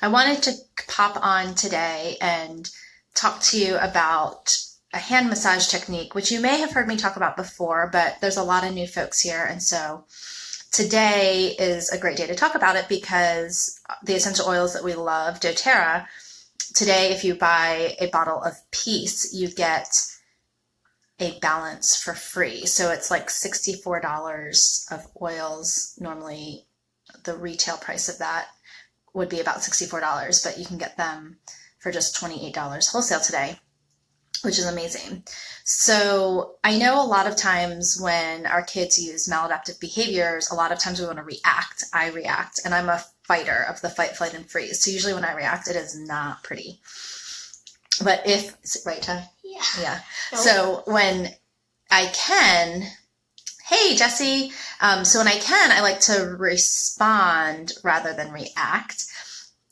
I wanted to pop on today and talk to you about a hand massage technique, which you may have heard me talk about before, but there's a lot of new folks here. And so today is a great day to talk about it because the essential oils that we love, doTERRA, today if you buy a bottle of Peace, you get a balance for free. So it's like $64 of oils. Normally the retail price of that would be about $64, but you can get them for just $28 wholesale today, which is amazing. So I know a lot of times when our kids use maladaptive behaviors, a lot of times we want to react. I react, and I'm a fighter of the fight, flight, and freeze. So usually when I react, it is not pretty. But if, right, Ty? Yeah. Nope. So when I can, hey, Jesse. So when I can, I like to respond rather than react.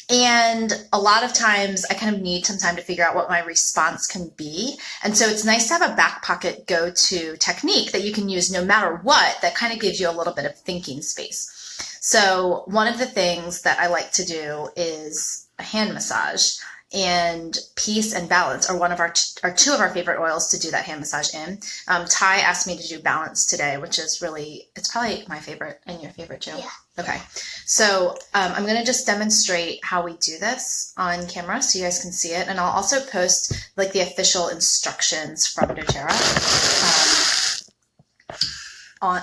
And a lot of times I kind of need some time to figure out what my response can be. And so it's nice to have a back pocket go-to technique that you can use no matter what, that kind of gives you a little bit of thinking space. So one of the things that I like to do is a hand massage. And Peace and Balance are two of our favorite oils to do that hand massage in. Ty asked me to do Balance today, which is it's probably my favorite and your favorite, Jill. Yeah. Okay. So I'm going to just demonstrate how we do this on camera so you guys can see it. And I'll also post like the official instructions from doTERRA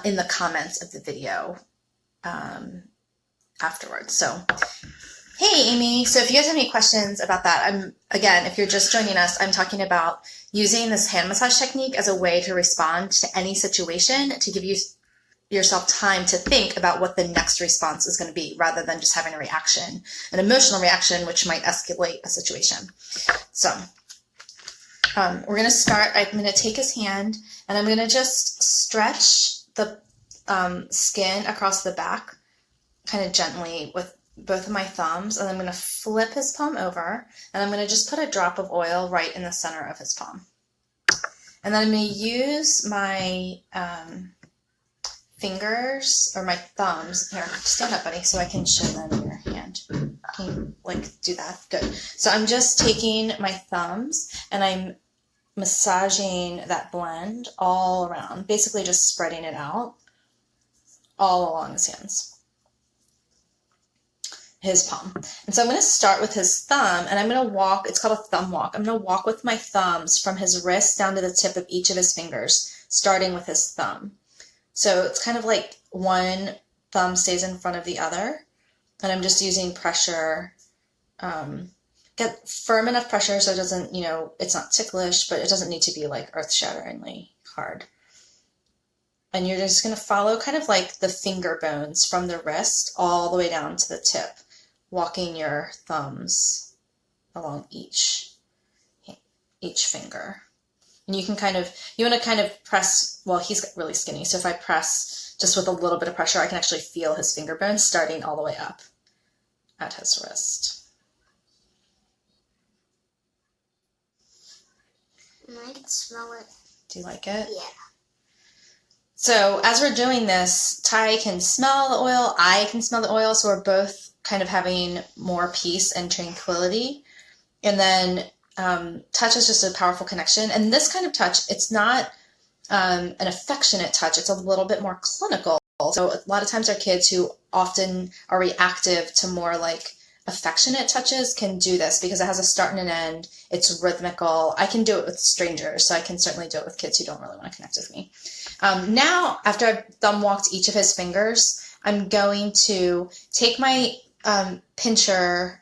in the comments of the video afterwards. So hey, Amy. So if you guys have any questions about that, again, if you're just joining us, I'm talking about using this hand massage technique as a way to respond to any situation, to give yourself time to think about what the next response is going to be, rather than just having an emotional reaction, which might escalate a situation. So we're going to start. I'm going to take his hand and I'm going to just stretch the skin across the back kind of gently with both of my thumbs, and I'm going to flip his palm over, and I'm going to just put a drop of oil right in the center of his palm. And then I'm going to use my fingers, or my thumbs. Here, stand up, buddy, so I can show them your hand. Can you, do that? Good. So I'm just taking my thumbs, and I'm massaging that blend all around, basically just spreading it out all along his hands. His palm. And so I'm going to start with his thumb, and I'm going to walk, it's called a thumb walk. I'm going to walk with my thumbs from his wrist down to the tip of each of his fingers, starting with his thumb. So it's kind of like one thumb stays in front of the other, and I'm just using pressure, get firm enough pressure so it doesn't, it's not ticklish, but it doesn't need to be like earth-shatteringly hard. And you're just going to follow kind of like the finger bones from the wrist all the way down to the tip, walking your thumbs along each finger. And you want to kind of press, well, he's really skinny, so if I press just with a little bit of pressure, I can actually feel his finger bones starting all the way up at his wrist. And I can smell it. Do you like it? Yeah. So as we're doing this, Ty can smell the oil, I can smell the oil, so we're both kind of having more peace and tranquility. And then touch is just a powerful connection. And this kind of touch, it's not an affectionate touch, it's a little bit more clinical. So a lot of times our kids who often are reactive to more like affectionate touches can do this because it has a start and an end. It's rhythmical. I can do it with strangers, so I can certainly do it with kids who don't really want to connect with me. Now, after I've thumb walked each of his fingers, I'm going to take my pincher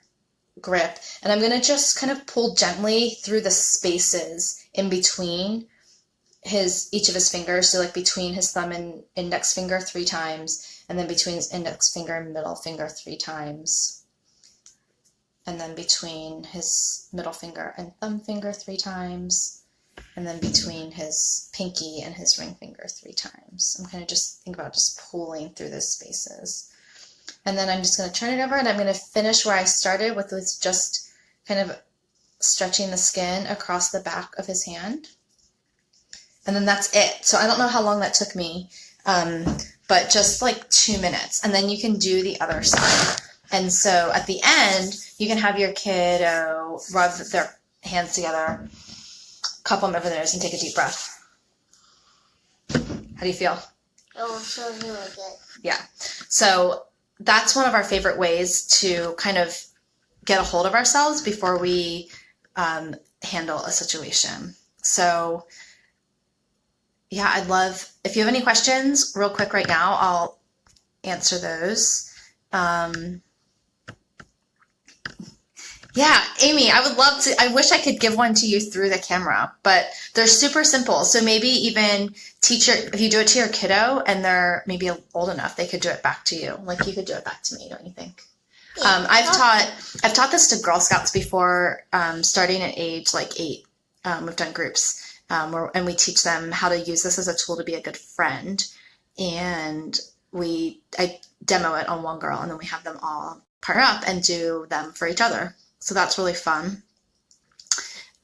grip, and I'm going to just kind of pull gently through the spaces in between each of his fingers. So like between his thumb and index finger 3 times, and then between his index finger and middle finger 3 times. And then between his middle finger and thumb finger 3 times. And then between his pinky and his ring finger 3 times. I'm going to just think about just pulling through those spaces. And then I'm just going to turn it over, and I'm going to finish where I started, with just kind of stretching the skin across the back of his hand. And then that's it. So I don't know how long that took me, but just like 2 minutes. And then you can do the other side. And so at the end, you can have your kiddo rub their hands together, cup them over the nose, and take a deep breath. How do you feel? It feels really good. Yeah. So that's one of our favorite ways to kind of get a hold of ourselves before we handle a situation. So yeah, I'd love, if you have any questions real quick right now, I'll answer those. Yeah, Amy, I would love to. I wish I could give one to you through the camera, but they're super simple. So maybe even if you do it to your kiddo and they're maybe old enough, they could do it back to you. Like you could do it back to me, don't you think? Yeah. I've taught this to Girl Scouts before, starting at age like 8. We've done groups, and we teach them how to use this as a tool to be a good friend. And I demo it on one girl, and then we have them all partner up and do them for each other. So that's really fun.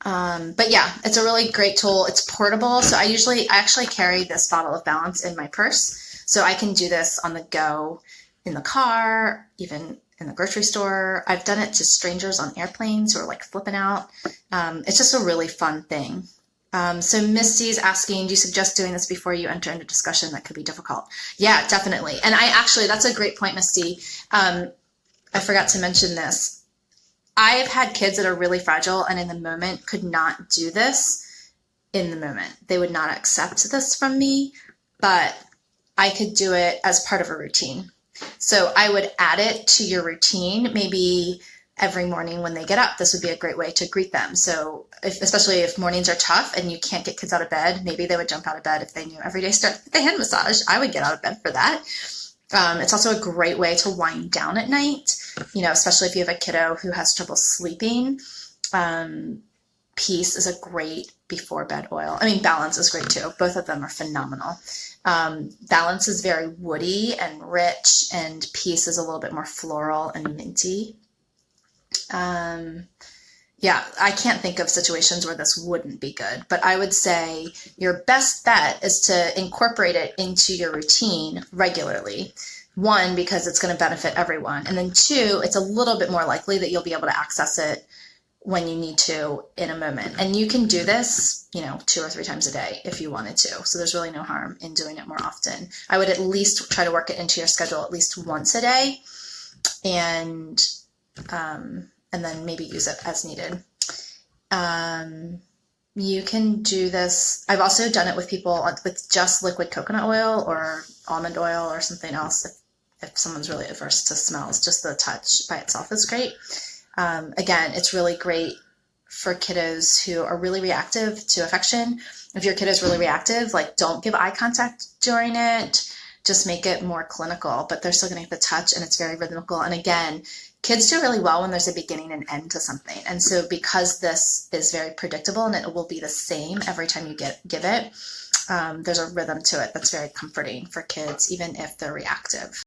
But yeah, it's a really great tool. It's portable. So I actually carry this bottle of Balance in my purse. So I can do this on the go, in the car, even in the grocery store. I've done it to strangers on airplanes who are like flipping out. It's just a really fun thing. So Misty's asking, do you suggest doing this before you enter into discussion that could be difficult? Yeah, definitely. And that's a great point, Misty. I forgot to mention this. I've had kids that are really fragile and in the moment could not do this in the moment. They would not accept this from me, but I could do it as part of a routine. So I would add it to your routine, maybe every morning when they get up. This would be a great way to greet them. So especially if mornings are tough and you can't get kids out of bed, maybe they would jump out of bed if they knew every day starts with a hand massage. I would get out of bed for that. It's also a great way to wind down at night, especially if you have a kiddo who has trouble sleeping. Peace is a great before bed oil. I mean, Balance is great too. Both of them are phenomenal. Balance is very woody and rich, and Peace is a little bit more floral and minty. Yeah, I can't think of situations where this wouldn't be good, but I would say your best bet is to incorporate it into your routine regularly. 1, because it's going to benefit everyone. And then 2, it's a little bit more likely that you'll be able to access it when you need to in a moment. And you can do this, 2 or 3 times a day if you wanted to. So there's really no harm in doing it more often. I would at least try to work it into your schedule at least once a day. And then maybe use it as needed. You can do this. I've also done it with people with just liquid coconut oil or almond oil or something else. If someone's really averse to smells, just the touch by itself is great. Again, it's really great for kiddos who are really reactive to affection. If your kid is really reactive, don't give eye contact during it. Just make it more clinical, but they're still going to get the touch, and it's very rhythmical. And again, kids do really well when there's a beginning and end to something. And so because this is very predictable and it will be the same every time you give it, there's a rhythm to it that's very comforting for kids, even if they're reactive.